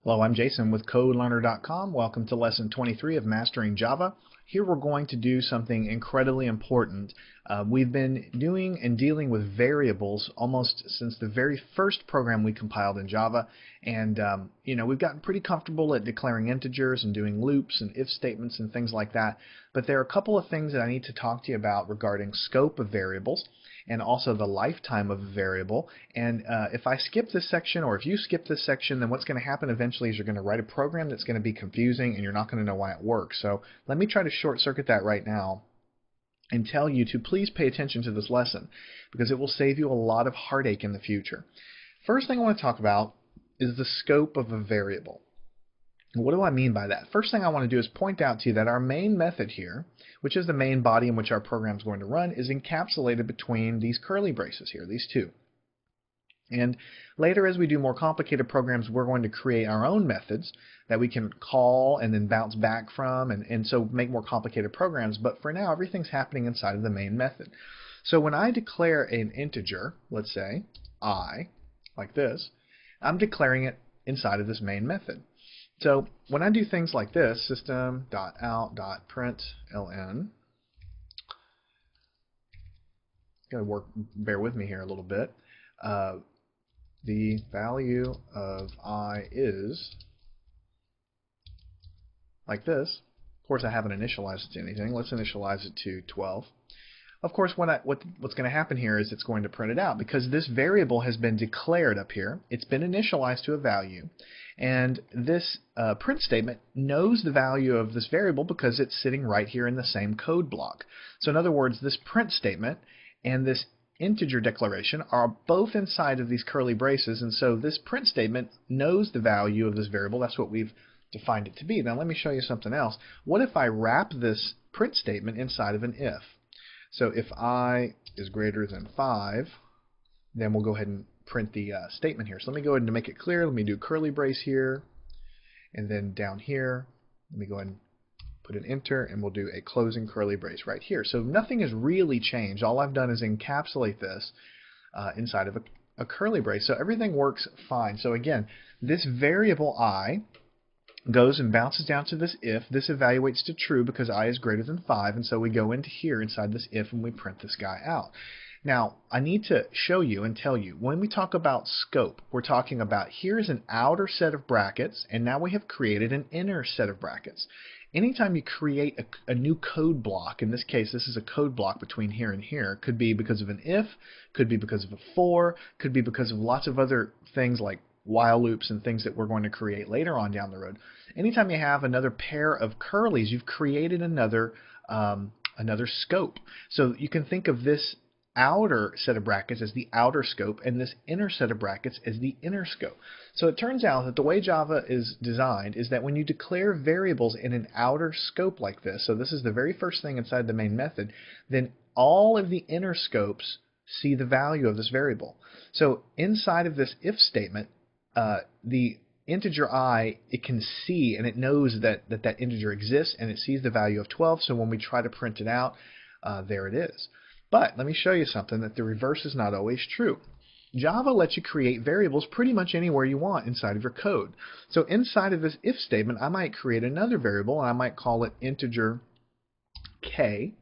Hello, I'm Jason with CodeLearner.com. Welcome to Lesson 23 of Mastering Java. Here we're going to do something incredibly important. We've been doing and dealing with variables almost since the very first program we compiled in Java, and we've gotten pretty comfortable at declaring integers and doing loops and if statements and things like that. But there are a couple of things that I need to talk to you about regarding scope of variables and also the lifetime of a variable. And if I skip this section, or if you skip this section, then what's going to happen eventually is you're going to write a program that's going to be confusing and you're not going to know why it works. So let me try to short circuit that right now and tell you to please pay attention to this lesson because it will save you a lot of heartache in the future. First thing I want to talk about is the scope of a variable. What do I mean by that? First thing I want to do is point out to you that our main method here, which is the main body in which our program is going to run, is encapsulated between these curly braces here, these two. And later, as we do more complicated programs, we're going to create our own methods that we can call and then bounce back from, and so make more complicated programs. But for now, everything's happening inside of the main method. So when I declare an integer, let's say I, like this, I'm declaring it inside of this main method. So when I do things like this, system.out.println, bear with me here a little bit. The value of I is like this. Of course, I haven't initialized it to anything. Let's initialize it to 12. Of course, what's going to happen here is it's going to print it out because this variable has been declared up here. It's been initialized to a value. And this print statement knows the value of this variable because it's sitting right here in the same code block. So in other words, this print statement and this integer declaration are both inside of these curly braces, and so this print statement knows the value of this variable. That's what we've defined it to be. Now let me show you something else. What if I wrap this print statement inside of an if? So if I is greater than 5, then we'll go ahead and print the statement here. So let me go ahead and make it clear. Let me do curly brace here, and then down here, let me go ahead and put an enter, and we'll do a closing curly brace right here. So nothing has really changed. All I've done is encapsulate this inside of a curly brace. So everything works fine. So again, this variable I goes and bounces down to this if. This evaluates to true because I is greater than 5, and so we go into here inside this if and we print this guy out. Now, I need to show you and tell you, when we talk about scope, we're talking about here's an outer set of brackets, and now we have created an inner set of brackets. Anytime you create a new code block, in this case this is a code block between here and here, could be because of an if, could be because of a for, could be because of lots of other things like while loops and things that we're going to create later on down the road. Anytime you have another pair of curlies, you've created another scope. So you can think of this outer set of brackets as the outer scope and this inner set of brackets as the inner scope. So it turns out that the way Java is designed is that when you declare variables in an outer scope like this, so this is the very first thing inside the main method, then all of the inner scopes see the value of this variable. So inside of this if statement, the integer I, it can see and it knows that integer exists and it sees the value of 12, so when we try to print it out, there it is. But let me show you something that the reverse is not always true. Java lets you create variables pretty much anywhere you want inside of your code. So inside of this if statement, I might create another variable, and I might call it integer k,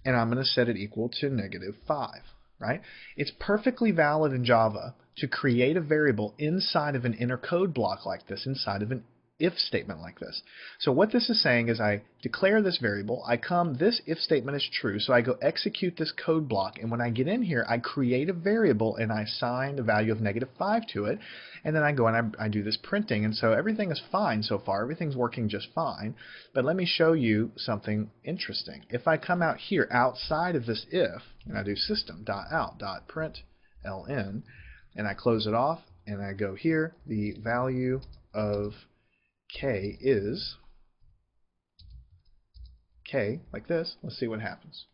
and I'm going to set it equal to -5. Right? It's perfectly valid in Java to create a variable inside of an inner code block like this, inside of an if statement like this. So what this is saying is I declare this variable, this if statement is true, so I go execute this code block, and when I get in here, I create a variable and I assign the value of -5 to it, and then I go and I do this printing, and so everything is fine so far. Everything's working just fine. But let me show you something interesting. If I come out here outside of this if, and I do system.out.println, and I close it off, and I go here, the value of k is k, like this. Let's see what happens.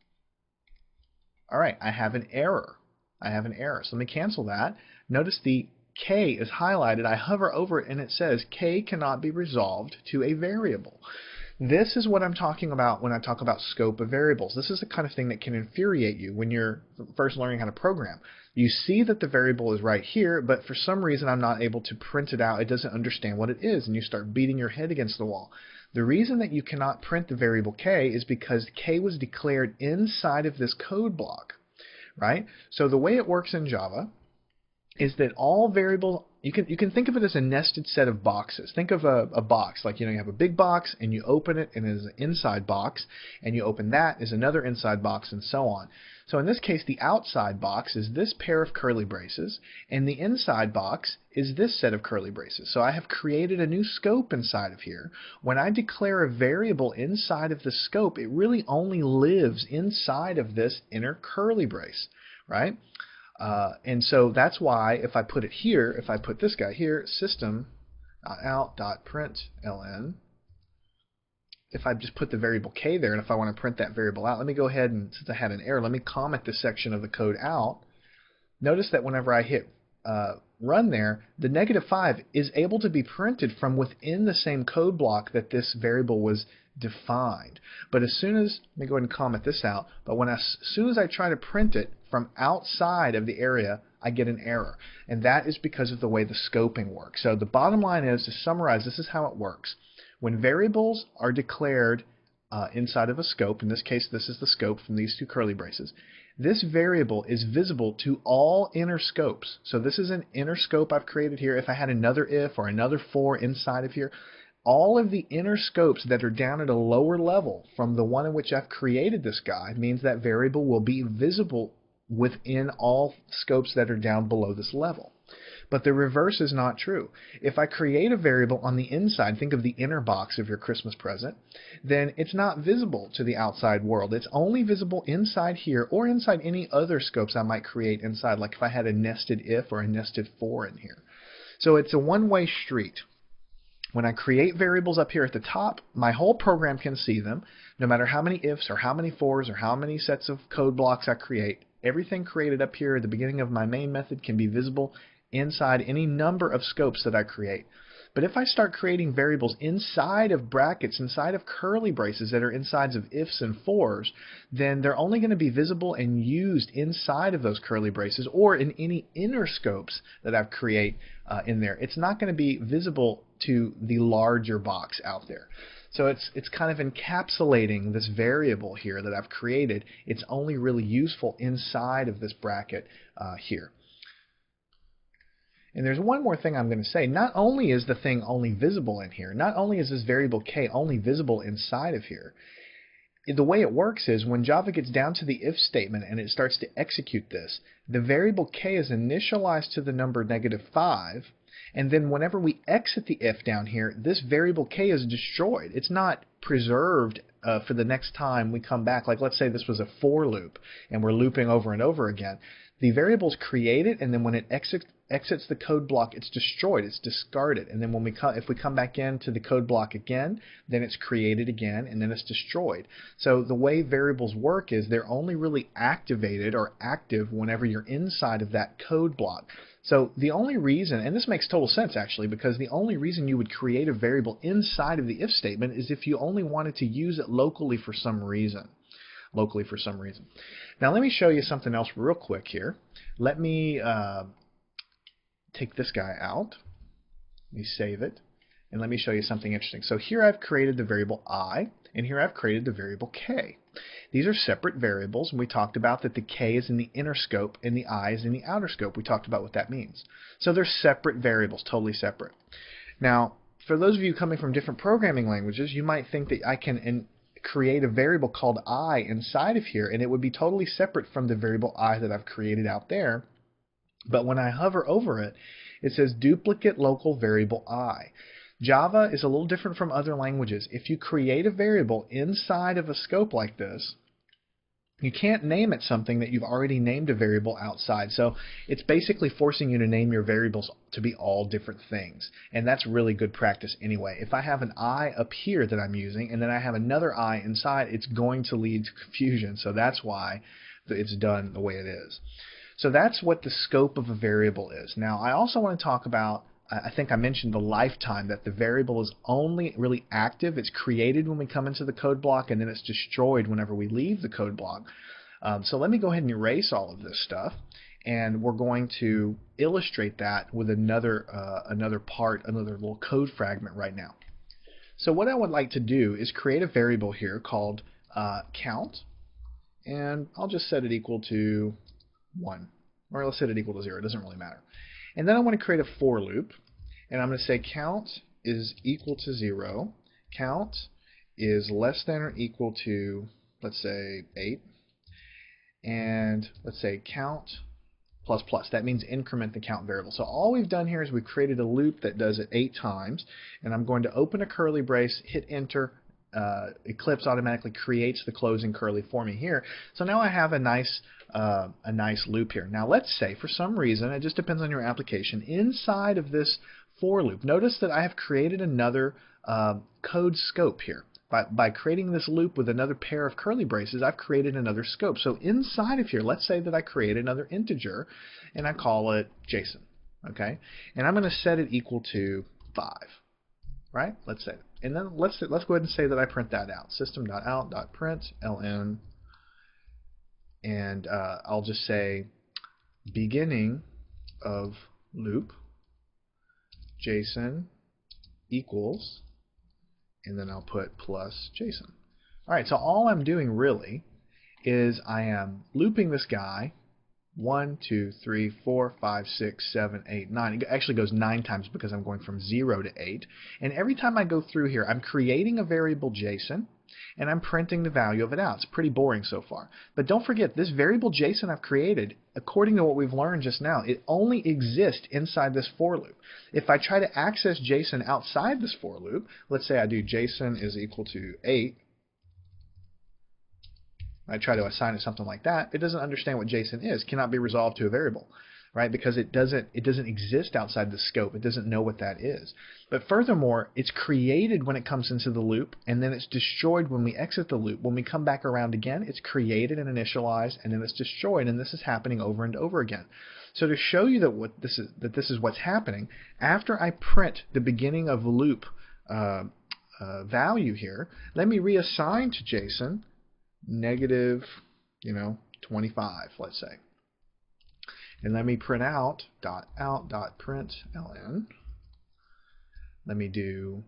Alright, I have an error. So let me cancel that. Notice the k is highlighted. I hover over it and it says k cannot be resolved to a variable. This is what I'm talking about when I talk about scope of variables. This is the kind of thing that can infuriate you when you're first learning how to program. You see that the variable is right here, but for some reason I'm not able to print it out. It doesn't understand what it is, and you start beating your head against the wall. The reason that you cannot print the variable k is because k was declared inside of this code block, right? So the way it works in Java is that all variable, you can think of it as a nested set of boxes. Think of a box, like, you know, you have a big box and you open it and there's an inside box, and you open that is another inside box, and so on. So in this case, the outside box is this pair of curly braces, and the inside box is this set of curly braces. So I have created a new scope inside of here. When I declare a variable inside of the scope, it really only lives inside of this inner curly brace, right? And so that's why if I put it here, if I put this guy here, system.out.println, if I just put the variable k there, and if I want to print that variable out, let me go ahead and, since I had an error, let me comment this section of the code out. Notice that whenever I hit run there, the -5 is able to be printed from within the same code block that this variable was defined. But as soon as, let me go ahead and comment this out, but as soon as I try to print it from outside of the area, I get an error. And that is because of the way the scoping works. So the bottom line is, to summarize, this is how it works. When variables are declared inside of a scope, in this case this is the scope from these two curly braces, this variable is visible to all inner scopes. So this is an inner scope I've created here. If I had another if or another for inside of here, all of the inner scopes that are down at a lower level from the one in which I've created this guy means that variable will be visible within all scopes that are down below this level. But the reverse is not true. If I create a variable on the inside, think of the inner box of your Christmas present, then it's not visible to the outside world. It's only visible inside here or inside any other scopes I might create inside, like if I had a nested if or a nested for in here. So it's a one-way street. When I create variables up here at the top, my whole program can see them, no matter how many ifs or how many fors or how many sets of code blocks I create. Everything created up here at the beginning of my main method can be visible inside any number of scopes that I create. But if I start creating variables inside of brackets, inside of curly braces that are insides of ifs and fors, then they're only going to be visible and used inside of those curly braces or in any inner scopes that I've create in there. It's not going to be visible to the larger box out there. So it's kind of encapsulating this variable here that I've created. It's only really useful inside of this bracket here. And there's one more thing I'm going to say. Not only is the thing only visible in here, not only is this variable k only visible inside of here, the way it works is when Java gets down to the if statement and it starts to execute this, the variable k is initialized to the number -5, and then whenever we exit the if down here, this variable k is destroyed. It's not preserved for the next time we come back. Like, let's say this was a for loop and we're looping over and over again. The variable is created, and then when it exits the code block, it's destroyed, it's discarded. And then when if we come back into the code block again, then it's created again, and then it's destroyed. So the way variables work is they're only really activated or active whenever you're inside of that code block. So the only reason, and this makes total sense actually, because the only reason you would create a variable inside of the if statement is if you only wanted to use it locally for some reason. Now let me show you something else real quick here. Let me take this guy out. Let me save it. And let me show you something interesting. So here I've created the variable I, and here I've created the variable k. These are separate variables, and we talked about that the k is in the inner scope and the I is in the outer scope. We talked about what that means. So they're separate variables, totally separate. Now, for those of you coming from different programming languages, you might think that I can create a variable called I inside of here, and it would be totally separate from the variable I that I've created out there. But when I hover over it, it says duplicate local variable I. Java is a little different from other languages. If you create a variable inside of a scope like this, you can't name it something that you've already named a variable outside. So it's basically forcing you to name your variables to be all different things. And that's really good practice anyway. If I have an I up here that I'm using and then I have another I inside, it's going to lead to confusion. So that's why it's done the way it is. So that's what the scope of a variable is. Now I also want to talk about I think I mentioned the lifetime, that the variable is only really active. It's created when we come into the code block, and then it's destroyed whenever we leave the code block. So let me go ahead and erase all of this stuff, and we're going to illustrate that with another little code fragment right now. So what I would like to do is create a variable here called count, and I'll just set it equal to 1, or let's set it equal to 0. It doesn't really matter. And then I want to create a for loop, and I'm going to say count is equal to 0, count is less than or equal to, let's say, 8, and let's say count plus plus. That means increment the count variable. So all we've done here is we've created a loop that does it 8 times, and I'm going to open a curly brace, hit enter. Eclipse automatically creates the closing curly for me here. So now I have a nice loop here. Now let's say for some reason, it just depends on your application, inside of this for loop, notice that I have created another code scope here. By creating this loop with another pair of curly braces, I've created another scope. So inside of here, let's say that I create another integer, and I call it JSON. Okay, and I'm going to set it equal to 5. Right? Let's say, and then let's go ahead and say that I print that out. System.out.println, and I'll just say beginning of loop JSON equals, and then I'll put plus JSON. All right, so all I'm doing really is I am looping this guy 1, 2, 3, 4, 5, 6, 7, 8, 9. It actually goes 9 times because I'm going from 0 to 8. And every time I go through here, I'm creating a variable JSON, and I'm printing the value of it out. It's pretty boring so far. But don't forget, this variable JSON I've created, according to what we've learned just now, it only exists inside this for loop. If I try to access JSON outside this for loop, let's say I do JSON is equal to 8, I try to assign it something like that, it doesn't understand what JSON is. It cannot be resolved to a variable, right? Because it doesn't exist outside the scope. It doesn't know what that is. But furthermore, it's created when it comes into the loop, and then it's destroyed when we exit the loop. When we come back around again, it's created and initialized, and then it's destroyed, and this is happening over and over again. So to show you that this is what's happening, after I print the beginning of loop value here, let me reassign to JSON negative 25, let's say, and let me print out .out.println. Let me do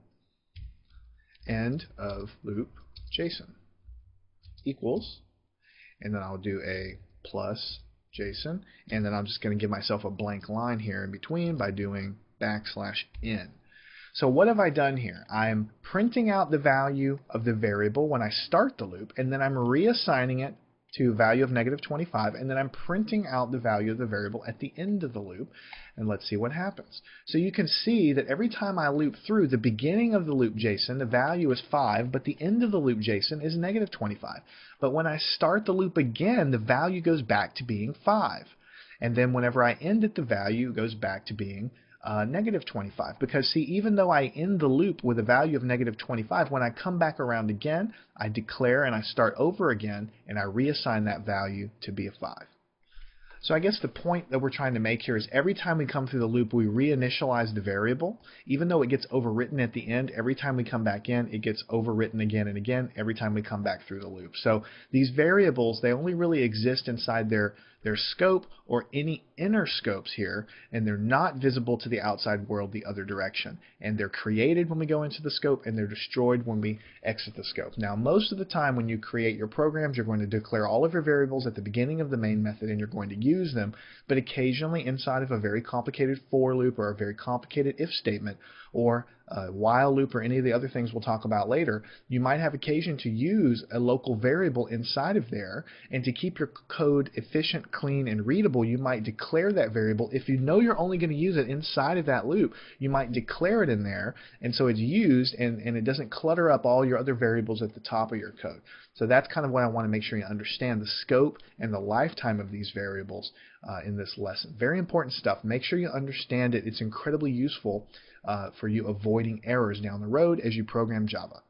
end of loop JSON equals, and then I'll do a plus JSON, and then I'm just going to give myself a blank line here in between by doing \n. So what have I done here? I'm printing out the value of the variable when I start the loop, and then I'm reassigning it to a value of negative 25, and then I'm printing out the value of the variable at the end of the loop, and let's see what happens. So you can see that every time I loop through, the beginning of the loop JSON, the value is 5, but the end of the loop JSON is negative 25. But when I start the loop again, the value goes back to being 5. And then whenever I end it, the value goes back to being negative 25, because see, even though I end the loop with a value of negative 25, when I come back around again, I declare and I start over again, and I reassign that value to be a 5. So I guess the point that we're trying to make here is every time we come through the loop, we reinitialize the variable. Even though it gets overwritten at the end, every time we come back in, it gets overwritten again and again every time we come back through the loop. So these variables, they only really exist inside their scope or any inner scopes here, and they're not visible to the outside world the other direction. And they're created when we go into the scope, and they're destroyed when we exit the scope. Now, most of the time when you create your programs, you're going to declare all of your variables at the beginning of the main method, and you're going to use them. But occasionally, inside of a very complicated for loop or a very complicated if statement or a while loop or any of the other things we'll talk about later, you might have occasion to use a local variable inside of there, and to keep your code efficient, clean, and readable, you might declare that variable. If you know you're only going to use it inside of that loop, you might declare it in there, and so it's used, and it doesn't clutter up all your other variables at the top of your code. So that's kind of what I want to make sure you understand, the scope and the lifetime of these variables in this lesson. Very important stuff. Make sure you understand it. It's incredibly useful for you avoiding errors down the road as you program Java.